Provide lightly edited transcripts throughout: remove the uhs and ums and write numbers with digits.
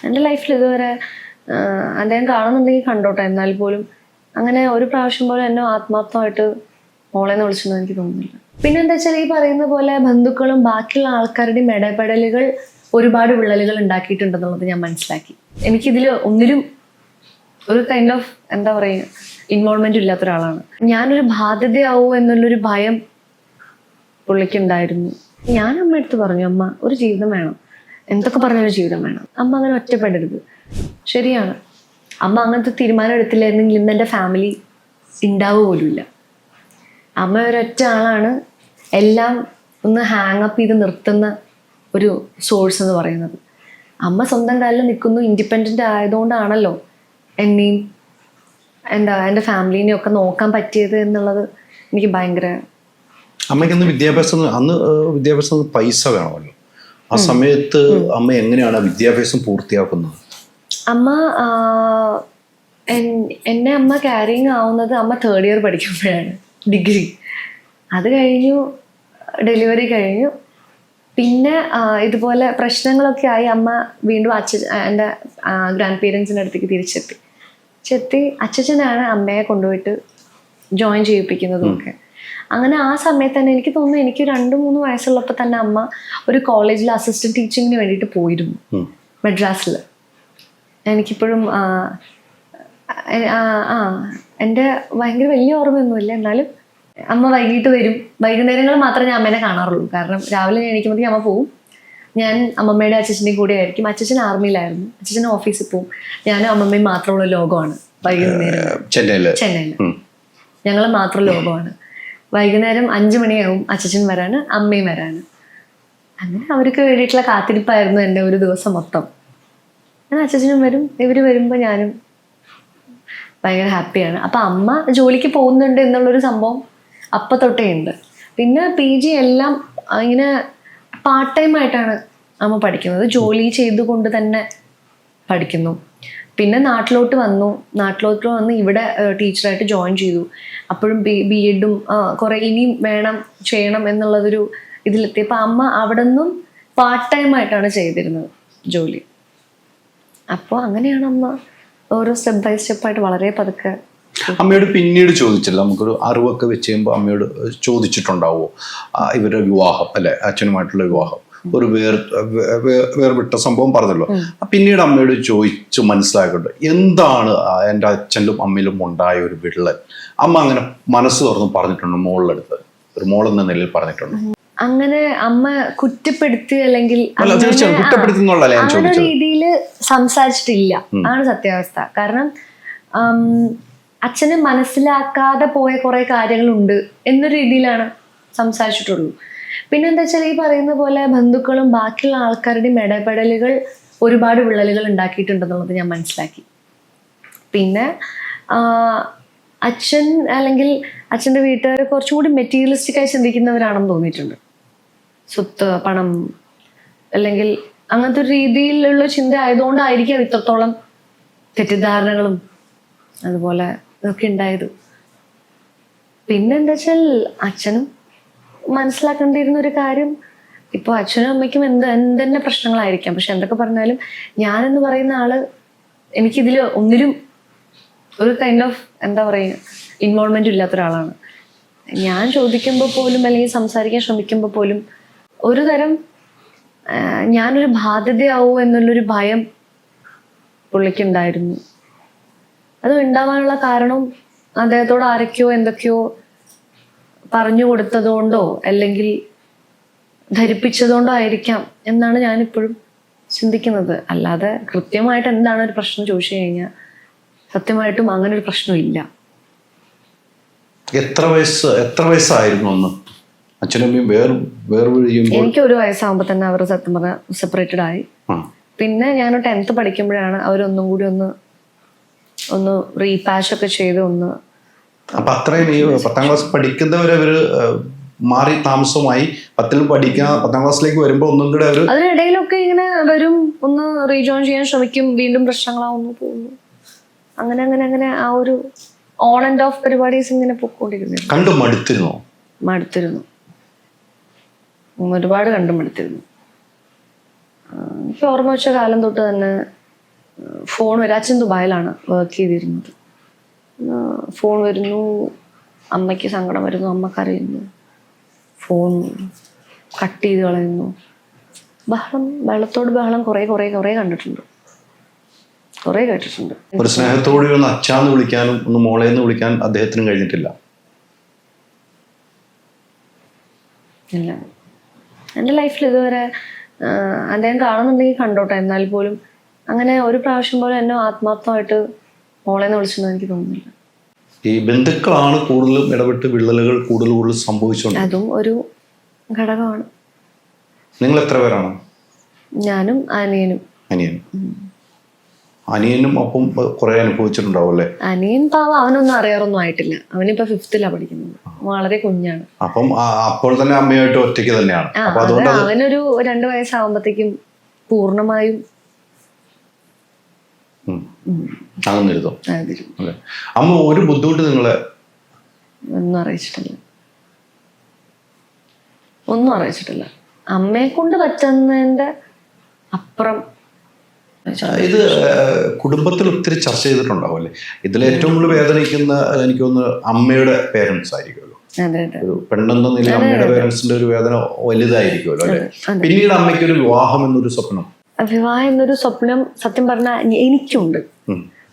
എൻ്റെ ലൈഫിൽ ഇതുവരെ അദ്ദേഹം കാണുന്നുണ്ടെങ്കിൽ കണ്ടോട്ടെ, എന്നാൽ പോലും അങ്ങനെ ഒരു പ്രാവശ്യം പോലും എന്നെ ആത്മാർത്ഥമായിട്ട് മോളെന്ന് വിളിച്ചെന്ന് എനിക്ക് തോന്നുന്നില്ല. പിന്നെ എന്താ വെച്ചാൽ ഈ പറയുന്ന പോലെ ബന്ധുക്കളും ബാക്കിയുള്ള ആൾക്കാരുടെയും ഇടപെടലുകൾ ഒരുപാട് വിള്ളലുകൾ ഉണ്ടാക്കിയിട്ടുണ്ടെന്നുള്ളത് ഞാൻ മനസ്സിലാക്കി. എനിക്കിതിൽ ഒന്നിലും ഒരു കൈൻഡ് ഓഫ് എന്താ പറയുക ഇൻവോൾവ്മെന്റ് ഇല്ലാത്ത ഒരാളാണ്. ഞാനൊരു ബാധ്യതയാവൂ എന്നുള്ളൊരു ഭയം പുള്ളിക്കുണ്ടായിരുന്നു. ഞാൻ അമ്മയടുത്ത് പറഞ്ഞു, അമ്മ ഒരു ജീവിതം വേണം, എന്തൊക്കെ പറഞ്ഞൊരു ജീവിതം വേണം, അമ്മ അങ്ങനെ ഒറ്റപ്പെടരുത്. ശരിയാണ്, അമ്മ അങ്ങനത്തെ തീരുമാനം എടുത്തില്ലായിരുന്നെങ്കിൽ ഇന്ന് എൻ്റെ ഫാമിലി ഉണ്ടാവുക പോലുമില്ല. അമ്മ ഒരൊറ്റ ആളാണ് എല്ലാം ഒന്ന് ഹാങ് അപ്പ് ചെയ്ത് നിർത്തുന്ന ഒരു സോഴ്സ് എന്ന് പറയുന്നത്. അമ്മ സ്വന്തം കാലിൽ നിൽക്കുന്നു, ഇൻഡിപെൻഡൻ്റ് ആയതുകൊണ്ടാണല്ലോ എന്നെയും എൻ്റെ ഫാമിലീനെയും ഒക്കെ നോക്കാൻ പറ്റിയത് എന്നുള്ളത് എനിക്ക് ഭയങ്കര. അമ്മയ്ക്കൊന്ന് വിദ്യാഭ്യാസം പൈസ വേണമല്ലോ. ആ സമയത്ത് അമ്മ എങ്ങനെയാണ് വിദ്യാഭ്യാസം പൂർത്തിയാക്കുന്നത്? അമ്മ എന്നെ അമ്മ ക്യാരിങ് ആവുന്നത് അമ്മ 3rd ഇയർ പഠിക്കുമ്പോഴാണ്, ഡിഗ്രി. അത് കഴിഞ്ഞു, ഡെലിവറി കഴിഞ്ഞു. പിന്നെ ഇതുപോലെ പ്രശ്നങ്ങളൊക്കെ ആയി അമ്മ വീണ്ടും എൻ്റെ ഗ്രാൻഡ് പേരൻസിൻ്റെ അടുത്തേക്ക് തിരിച്ചെത്തി. അച്ഛനാണ് അമ്മയെ കൊണ്ടുപോയിട്ട് ജോയിൻ ചെയ്യിപ്പിക്കുന്നതും ഒക്കെ. അങ്ങനെ ആ സമയത്ത് തന്നെ എനിക്ക് തോന്നുന്നു, എനിക്ക് 2-3 വയസ്സുള്ളപ്പോൾ തന്നെ അമ്മ ഒരു കോളേജിൽ അസിസ്റ്റന്റ് ടീച്ചിങ്ങിന് വേണ്ടിയിട്ട് പോയിരുന്നു, മദ്രാസിൽ. എനിക്കിപ്പോഴും എൻ്റെ ഭയങ്കര വലിയ ഓർമ്മയൊന്നുമില്ല, എന്നാലും അമ്മ വൈകിട്ട് വരും. വൈകുന്നേരങ്ങൾ മാത്രമേ ഞാൻ അമ്മേനെ കാണാറുള്ളൂ, കാരണം രാവിലെ എണീക്കുമ്പോഴത്തേക്കും അമ്മ പോവും. ഞാൻ അമ്മമ്മയുടെ അച്ഛൻ്റെയും കൂടെ ആയിരിക്കും. അച്ഛൻ ആർമിയിലായിരുന്നു, അച്ഛൻ ഓഫീസിൽ പോവും. ഞാനും അമ്മമ്മയും മാത്രമുള്ള ലോകമാണ് വൈകുന്നേരം ചെന്നൈയിൽ. ഞങ്ങൾ മാത്രം ലോകമാണ്. വൈകുന്നേരം 5 മണിയാവും അച്ഛൻ വരാന്, അമ്മയും വരാന്. അങ്ങനെ അവർക്ക് വേണ്ടിയിട്ടുള്ള കാത്തിരിപ്പായിരുന്നു എൻ്റെ ഒരു ദിവസം മൊത്തം. അങ്ങനെ അച്ഛനും വരും, ഇവർ വരുമ്പോൾ ഞാനും ഭയങ്കര ഹാപ്പിയാണ്. അപ്പം അമ്മ ജോലിക്ക് പോകുന്നുണ്ട് എന്നുള്ളൊരു സംഭവം അപ്പം തൊട്ടേ ഉണ്ട്. പിന്നെ PG എല്ലാം ഇങ്ങനെ പാർട്ട് ടൈം ആയിട്ടാണ് അമ്മ പഠിക്കുന്നത്, ജോലി ചെയ്തുകൊണ്ട് തന്നെ പഠിക്കുന്നു. പിന്നെ നാട്ടിലോട്ട് വന്ന് ഇവിടെ ടീച്ചറായിട്ട് ജോയിൻ ചെയ്തു. അപ്പോഴും BEdും കുറേ ഇനിയും ചെയ്യണം എന്നുള്ളതൊരു ഇതിലെത്തി. അപ്പം അമ്മ അവിടെ നിന്നും പാർട്ട് ടൈം ആയിട്ടാണ് ചെയ്തിരുന്നത് ജോലി. അപ്പോൾ അങ്ങനെയാണ് അമ്മ ഓരോ സ്റ്റെപ്പ് ബൈ സ്റ്റെപ്പായിട്ട് വളരെ പതുക്കെ. അമ്മയോട് പിന്നീട് ചോദിച്ചില്ല, നമുക്കൊരു അറിവൊക്കെ വെച്ച് കഴിയുമ്പോൾ അമ്മയോട് ചോദിച്ചിട്ടുണ്ടാവുമോ ഇവരുടെ വിവാഹം, അല്ലെ അച്ഛനുമായിട്ടുള്ള വിവാഹം ഒരു വേർവിട്ട സംഭവം പറഞ്ഞല്ലോ. പിന്നീട് അമ്മയോട് ചോദിച്ചു മനസ്സിലാക്കട്ടെ, എന്താണ് എൻ്റെ അച്ഛനും അമ്മയിലും ഉണ്ടായ ഒരു വിള്ളൽ? അമ്മ അങ്ങനെ മനസ്സ് തുറന്ന് പറഞ്ഞിട്ടുണ്ട് മോളിലെടുത്ത്, ഒരു മോളെന്ന നിലയിൽ പറഞ്ഞിട്ടുണ്ട്? അങ്ങനെ അമ്മ കുറ്റപ്പെടുത്തി അല്ലെങ്കിൽ അങ്ങനെ രീതിയിൽ സംസാരിച്ചിട്ടില്ല, ആണ് സത്യാവസ്ഥ. കാരണം അച്ഛന് മനസ്സിലാക്കാതെ പോയ കുറെ കാര്യങ്ങളുണ്ട് എന്നൊരു രീതിയിലാണ് സംസാരിച്ചിട്ടുള്ളൂ. പിന്നെ എന്താ വെച്ചാൽ ഈ പറയുന്ന പോലെ ബന്ധുക്കളും ബാക്കിയുള്ള ആൾക്കാരുടെയും ഇടപെടലുകൾ ഒരുപാട് വിള്ളലുകൾ ഉണ്ടാക്കിയിട്ടുണ്ടെന്നുള്ളത് ഞാൻ മനസ്സിലാക്കി. പിന്നെ അച്ഛൻ അല്ലെങ്കിൽ അച്ഛൻ്റെ വീട്ടുകാർ കുറച്ചും കൂടി മെറ്റീരിയലിസ്റ്റിക്കായി ചിന്തിക്കുന്നവരാണെന്ന് തോന്നിയിട്ടുണ്ട്. സ്വത്ത്, പണം അല്ലെങ്കിൽ അങ്ങനത്തെ ഒരു രീതിയിലുള്ള ചിന്ത ആയതുകൊണ്ടായിരിക്കാം ഇത്രത്തോളം തെറ്റിദ്ധാരണകളും അതുപോലെ ഇതൊക്കെ ഉണ്ടായത്. പിന്നെന്താ വെച്ചാൽ അച്ഛനും മനസ്സിലാക്കേണ്ടിയിരുന്ന ഒരു കാര്യം, ഇപ്പോൾ അച്ഛനും അമ്മയ്ക്കും എന്തെന്നെ പ്രശ്നങ്ങളായിരിക്കാം, പക്ഷെ എന്തൊക്കെ പറഞ്ഞാലും ഞാനെന്ന് പറയുന്ന ആള് എനിക്കിതിൽ ഒന്നിലും ഒരു കൈൻഡ് ഓഫ് എന്താ പറയുക ഇൻവോൾവ്മെന്റ് ഇല്ലാത്ത ഒരാളാണ്. ഞാൻ ചോദിക്കുമ്പോൾ പോലും അല്ലെങ്കിൽ സംസാരിക്കാൻ ശ്രമിക്കുമ്പോൾ പോലും ഒരു തരം ഞാനൊരു ബാധ്യതയാവൂ എന്നുള്ളൊരു ഭയം പുള്ളിക്കുണ്ടായിരുന്നു. അത് ഉണ്ടാവാനുള്ള കാരണം അദ്ദേഹത്തോട് ആരൊക്കെയോ എന്തൊക്കെയോ പറഞ്ഞു കൊടുത്തതുകൊണ്ടോ അല്ലെങ്കിൽ ധരിപ്പിച്ചതുകൊണ്ടോ ആയിരിക്കാം എന്നാണ് ഞാനിപ്പോഴും ചിന്തിക്കുന്നത്. അല്ലാതെ കൃത്യമായിട്ട് എന്താണ് ഒരു പ്രശ്നം ചോദിച്ചു കഴിഞ്ഞാൽ സത്യമായിട്ടും അങ്ങനെ ഒരു പ്രശ്നമില്ല. എത്ര വയസ്സായിരുന്നു അന്ന് അച്ഛനമ്മയും വേർപിരിയുമ്പോൾ? എനിക്ക് 1 വയസ്സാകുമ്പോൾ തന്നെ അവർ സത്യം പറഞ്ഞാൽ സെപ്പറേറ്റഡ് ആയി. പിന്നെ ഞാൻ 10th പഠിക്കുമ്പോഴാണ് അവരൊന്നും കൂടി ഒന്ന് റീപാച്ച് ഒക്കെ ചെയ്ത് അപ്പൊ അത്രയും ഈ 10ാം ക്ലാസ് പഠിക്കുന്നവരെ അവര് മാറി താമസമായി 10th ക്ലാസ്സിലേക്ക് വരുമ്പോ ഒന്നും കൂടെ അവര് അതിനിടയിലൊക്കെ ഇങ്ങനെ വരും, ഒന്ന് റീജോയിൻ ചെയ്യാൻ ശ്രമിക്കും, വീണ്ടും പ്രശ്നങ്ങളാവുന്നു, പോകുന്നു. അങ്ങനെ ആ ഒരു ഓൺ ആൻഡ് ഓഫ് പരിപാടീസ് ഇങ്ങനെ പൊക്കോണ്ടിരുന്നു. കണ്ടു മടുത്തിരുന്നു. ഒരുപാട് കണ്ടു മടുത്തിരുന്നു. എനിക്ക് ഓർമ്മ വെച്ച കാലം തൊട്ട് തന്നെ ഫോൺ വരും. അച്ഛൻ ദുബായിലാണ് വർക്ക് ചെയ്തിരുന്നത്. ഫോൺ വരുന്നു, അമ്മയ്ക്ക് സങ്കടം വരുന്നു, അമ്മ കരയുന്നു, ഫോൺ കട്ട് ചെയ്ത് കളയുന്നു. ബഹളത്തോട് ബഹളം കുറേ കണ്ടിട്ടുണ്ട്, കുറേ കേട്ടിട്ടുണ്ട്. ഒരു സ്നേഹത്തോടെ ഒന്ന് അച്ഛാന്ന് വിളിക്കാനും ഒന്ന് മോളേന്ന് വിളിക്കാൻ അദ്ദേഹത്തിനും കഴിഞ്ഞിട്ടില്ല. ഇല്ല, എൻ്റെ ലൈഫിൽ ഇതുവരെ അദ്ദേഹം കാണുന്നുണ്ടെങ്കിൽ കണ്ടോട്ടെ, എന്നാൽ പോലും അങ്ങനെ ഒരു പ്രാവശ്യം പോലും എന്നെ ആത്മാർത്ഥമായിട്ട് മോളേന്ന് വിളിച്ചെന്ന് എനിക്ക് തോന്നുന്നില്ല. ഈ ബന്ധുക്കളാണ് കൂടുതലും ഇടപെട്ട് വിള്ളലുകൾ കൂടുതൽ സംഭവിച്ചുകൊണ്ട്. അതും ഒരു ഘടകമാണ്. നിങ്ങൾ എത്ര പേരാണ്? ഞാനും അനിയനും അപ്പം കുറെ അനുഭവിച്ചിട്ടുണ്ടാവും അല്ലേ? അനിയൻ പാവം, അവനൊന്നും അറിയാറൊന്നും ആയിട്ടില്ല. അവനിപ്പോ 5th പഠിക്കുന്നത്, വളരെ കുഞ്ഞാണ്. അപ്പം അപ്പോൾ തന്നെ അമ്മയായിട്ട് ഒറ്റയ്ക്ക് തന്നെയാണ്. അവനൊരു 2 വയസ്സാവുമ്പത്തേക്കും പൂർണ്ണമായും അല്ലേ? അമ്മ ഒരു ബുദ്ധിമുട്ട് നിങ്ങളെ ഒന്നും അറിയിച്ചിട്ടില്ല. അമ്മയെ കൊണ്ട് പറ്റുന്നതിന്റെ അപ്പുറം. ഇത് കുടുംബത്തിൽ ഒത്തിരി ചർച്ച ചെയ്തിട്ടുണ്ടാവും അല്ലേ? ഇതിൽ ഏറ്റവും കൂടുതൽ വേദനിക്കുന്ന എനിക്ക് തോന്നുന്നു അമ്മയുടെ പേരൻസ് ആയിരിക്കുമല്ലോ. ഒരു പെണ്ണെന്ന നിലയിൽ അമ്മയുടെ പേരൻസിന്റെ ഒരു വേദന വലുതായിരിക്കുമല്ലോ അല്ലെ? പിന്നീട് അമ്മയ്ക്ക് ഒരു വിവാഹം എന്നൊരു സ്വപ്നം സത്യം പറഞ്ഞാൽ എനിക്കുണ്ട്.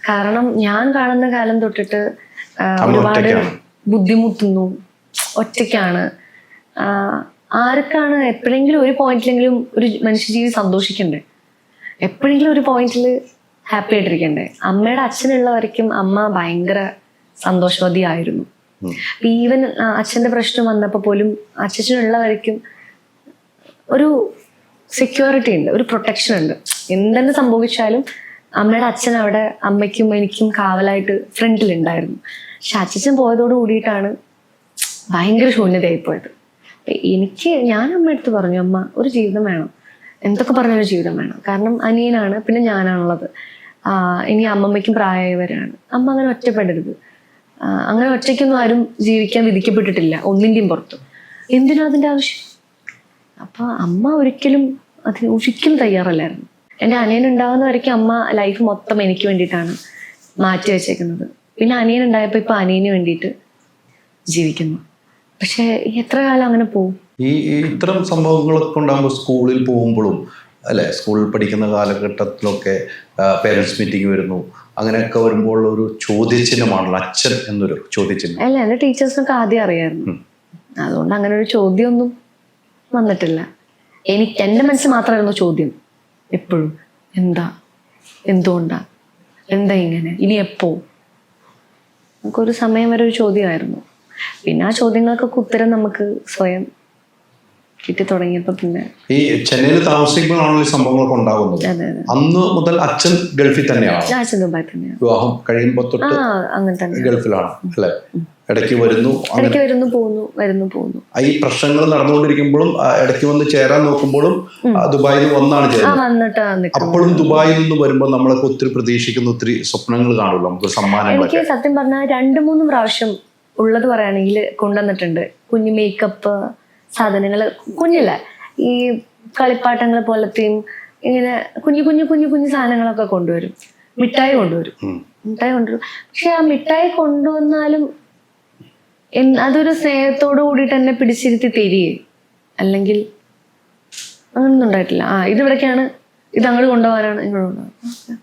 കാരണം ഞാൻ കാണുന്ന കാലം തൊട്ടിട്ട് ഒരുപാട് ബുദ്ധിമുട്ടുന്നു, ഒറ്റയ്ക്കാണ്. ആർക്കാണ് എപ്പോഴെങ്കിലും ഒരു പോയിന്റിലെങ്കിലും ഒരു മനുഷ്യജീവി സന്തോഷിക്കണ്ടേ? എപ്പോഴെങ്കിലും ഒരു പോയിന്റിൽ ഹാപ്പി ആയിട്ടിരിക്കണ്ടേ? അമ്മയുടെ അച്ഛനുള്ള വരയ്ക്കും അമ്മ ഭയങ്കര സന്തോഷവതിയായിരുന്നു. ഈവൻ അച്ഛൻ്റെ പ്രശ്നം വന്നപ്പോൾ പോലും അച്ഛനുള്ള വരയ്ക്കും ഒരു സെക്യൂരിറ്റി ഉണ്ട്, ഒരു പ്രൊട്ടക്ഷൻ ഉണ്ട്. എന്തെന്ന് സംഭവിച്ചാലും അമ്മയുടെ അച്ഛൻ അവിടെ അമ്മയ്ക്കും എനിക്കും കാവലായിട്ട് ഫ്രണ്ടിലുണ്ടായിരുന്നു. പക്ഷെ അച്ഛൻ പോയതോട് കൂടിയിട്ടാണ് ഭയങ്കര ശൂന്യതയായിപ്പോയത്. ഞാൻ അമ്മയടുത്ത് പറഞ്ഞു, അമ്മ ഒരു ജീവിതം വേണം, എന്തൊക്കെ പറഞ്ഞൊരു ജീവിതം വേണം. കാരണം അനിയനാണ്, പിന്നെ ഞാനാണുള്ളത്. ഇനി അമ്മമ്മയ്ക്കും പ്രായമായവരാണ്. അമ്മ അങ്ങനെ ഒറ്റപ്പെടരുത്. അങ്ങനെ ഒറ്റയ്ക്കൊന്നും ആരും ജീവിക്കാൻ വിധിക്കപ്പെട്ടിട്ടില്ല ഒന്നിൻ്റെയും പുറത്ത്. എന്തിനാ അതിൻ്റെ ആവശ്യം? അപ്പൊ അമ്മ ഒരിക്കലും തയ്യാറല്ലായിരുന്നു. എൻ്റെ അനിയൻ ഉണ്ടാകുന്ന വരയ്ക്കും അമ്മ ലൈഫ് മൊത്തം എനിക്ക് വേണ്ടിയിട്ടാണ് മാറ്റി വെച്ചേക്കുന്നത്. പിന്നെ അനിയൻ ഉണ്ടായപ്പോൾ ഇപ്പൊ അനിയന് വേണ്ടിയിട്ട് ജീവിക്കുന്നു. പക്ഷെ എത്ര കാലം അങ്ങനെ പോകും? ഈ ഇത്തരം സംഭവങ്ങളൊക്കെ ഉണ്ടാകുമ്പോൾ സ്കൂളിൽ പോകുമ്പോഴും അല്ലെ, സ്കൂളിൽ പഠിക്കുന്ന കാലഘട്ടത്തിലൊക്കെ പേരൻസ് മീറ്റിംഗ് വരുന്നു, അങ്ങനെയൊക്കെ വരുമ്പോൾ ഒരു ചോദ്യചിഹ്നമാണല്ലോ അച്ഛൻ എന്നൊരു ചോദ്യചിഹ്നം. അല്ല, എൻ്റെ ടീച്ചേഴ്സിനൊക്കെ ആദ്യം അറിയായിരുന്നു. അതുകൊണ്ട് അങ്ങനെ ഒരു ചോദ്യമൊന്നും വന്നിട്ടില്ല. എൻ്റെ മനസ്സിൽ മാത്രമായിരുന്നു ചോദ്യം എപ്പോഴും. എന്തുകൊണ്ടാ, എന്താ ഇങ്ങനെ, ഇനി എപ്പോ? നമുക്കൊരു സമയം വരെ ഒരു ചോദ്യമായിരുന്നു. പിന്നെ ആ ചോദ്യങ്ങൾക്കൊക്കെ ഉത്തരം നമുക്ക് സ്വയം കിട്ടി തുടങ്ങിയപ്പോ പിന്നെ ഈ ചെന്നൈയിൽ താമസിക്കുമ്പോഴാണല്ലോ ഈ സംഭവങ്ങളൊക്കെ ഉണ്ടാകുന്നത്. അന്ന് മുതൽ അച്ഛൻ ഗൾഫിൽ തന്നെയാണ്? അച്ഛൻ ദുബായ് തന്നെയാണ്. വിവാഹം കഴിയുമ്പോൾ തൊട്ട് അങ്ങനെ തന്നെ ഗൾഫിലാണ് അല്ലെ? ഇടയ്ക്ക് വരുന്നു പോകുന്നു. ഈ പ്രശ്നങ്ങൾ നടന്നുകൊണ്ടിരിക്കുമ്പോഴും ഇടയ്ക്ക് വന്ന് ചേരാൻ നോക്കുമ്പോഴും ദുബായിൽ നിന്ന് വന്നാണ് ചേരുന്നത്. അപ്പോഴും ദുബായിൽ നിന്ന് വരുമ്പോൾ നമ്മളൊക്കെ ഒത്തിരി പ്രതീക്ഷിക്കുന്ന ഒത്തിരി സ്വപ്നങ്ങൾ കാണുമല്ലോ, നമുക്ക് സമ്മാനങ്ങളൊക്കെ. എനിക്ക് സത്യം പറഞ്ഞാൽ 2-3 പ്രാവശ്യം ഉള്ളത് പറയുകയാണെങ്കിൽ കൊണ്ടുവന്നിട്ടുണ്ട്. കുഞ്ഞു മേക്കപ്പ് സാധനങ്ങൾ, കുഞ്ഞില്ല ഈ കളിപ്പാട്ടങ്ങൾ പോലത്തെയും ഇങ്ങനെ കുഞ്ഞു സാധനങ്ങളൊക്കെ കൊണ്ടുവരും. മിഠായി കൊണ്ടുവരും. പക്ഷെ ആ മിഠായി കൊണ്ടുവന്നാലും അതൊരു സ്നേഹത്തോടു കൂടിയിട്ട് എന്നെ പിടിച്ചിരുത്തി തരികയെ, അല്ലെങ്കിൽ അങ്ങനൊന്നും ഉണ്ടായിട്ടില്ല. ഇത് ഇവിടേക്കാണ്, ഇത് അങ്ങോട്ട് കൊണ്ടുപോകാനാണ്, ഇങ്ങോട്ട് കൊണ്ടുപോകാൻ.